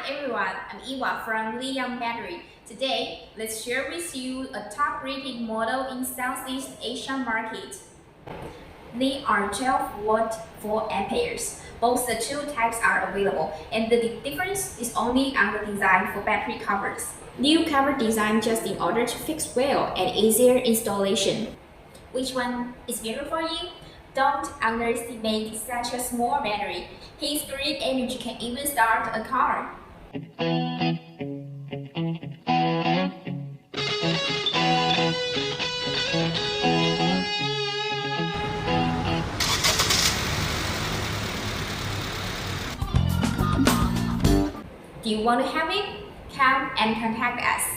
everyone, I'm Iwa from Liang Battery. Today, let's share with you a top-rated model in Southeast Asian market. They are 12-watt 4 amperes. Both the two types are available, and the difference is only on the design for battery covers. New cover design just in order to fix well and easier installation. Which one is better for you? Don't underestimate such a small battery. His great energy can even start a car. Do you want to have it? Come and contact us.